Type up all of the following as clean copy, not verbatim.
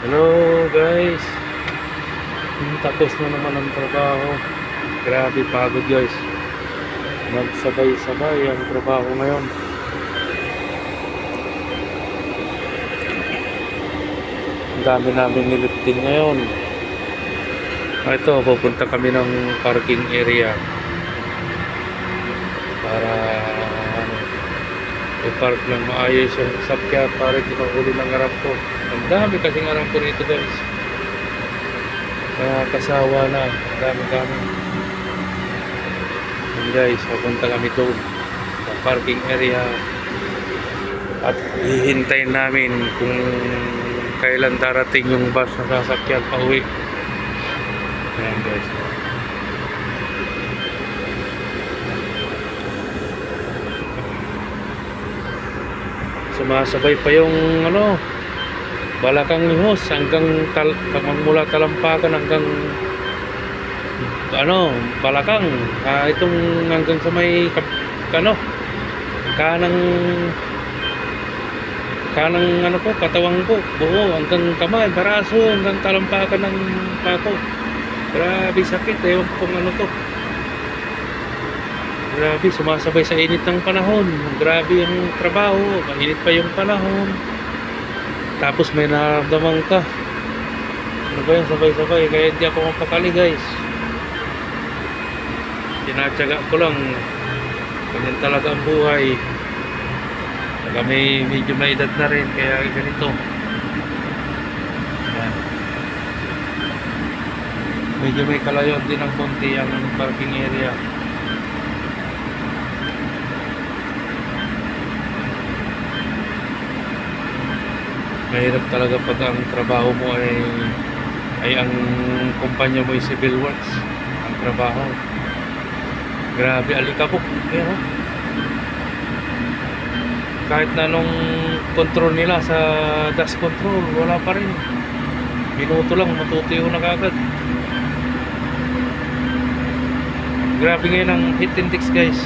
Hello guys, tapos na naman ang trabaho. Grabe pagod guys. Magsabay-sabay ang trabaho ngayon. Ang dami namin nilifting ngayon. Ito, pupunta kami ng parking area para i-park ng maayos yung sasakyan para di mahuli ng arampo. Ang dami kasing arampo rito guys. Kaya kasawa na. Ang dami-dami. Yun guys, pupunta kami doon sa parking area at hihintayin namin kung kailan darating yung bus na sasakyan pa uwi. Ayan guys. Sumasabay pa yung Balakang Lihos hanggang mula Talampakan hanggang Balakang, itong hanggang sa may kanang katawang ko, buo hanggang kamay, baraso hanggang Talampakan ng pako. Grabe sakit, ewan ko kung to. Grabe, sumasabay sa init ng panahon. Grabe ang trabaho, mainit pa yung panahon. Tapos may nararamdaman ka. Ano ba yan, sabay-sabay? Kaya hindi ako mapakali guys. Tinatsaga ko lang. Ganyan talaga ang buhay. Kami medyo may edad na rin, kaya ganito. Yan. Medyo may kalayon din ang konti ang parking area. Mahirap talaga pag ang trabaho mo ay ang kumpanya mo ay civil works ang trabaho. Grabe alikabok. Ayan, kahit na nung control nila sa dust control, wala pa rin. Minuto lang matutuyo na kagad. Grabe ngayon ang heat index guys,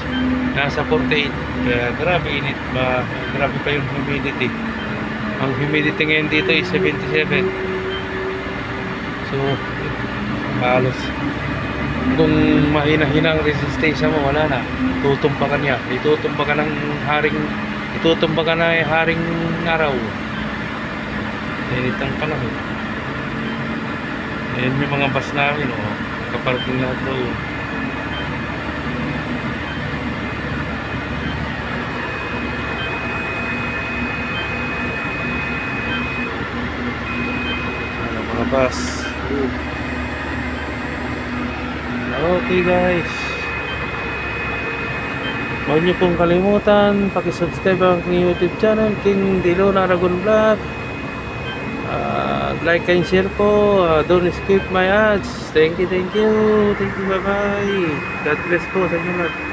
nasa 48. Kaya grabe init pa. Grabe pa yung humidity. Ang humidity ngayon dito is 77. So halos kung mahina-hina ang resistensya mo, wala na, tutumpa ka niya. Itutumpa ka ng haring araw. Init ang panahon. Ayan yung mga bus namin, kaparking lahat doon. Mga bus. Okay guys, huwag niyo pong kalimutan paki-subscribe ang aking YouTube channel, King Dillon Aragon Vlog. Like and share po. Don't skip my ads. Thank you, bye bye. God bless po sa inyo lahat.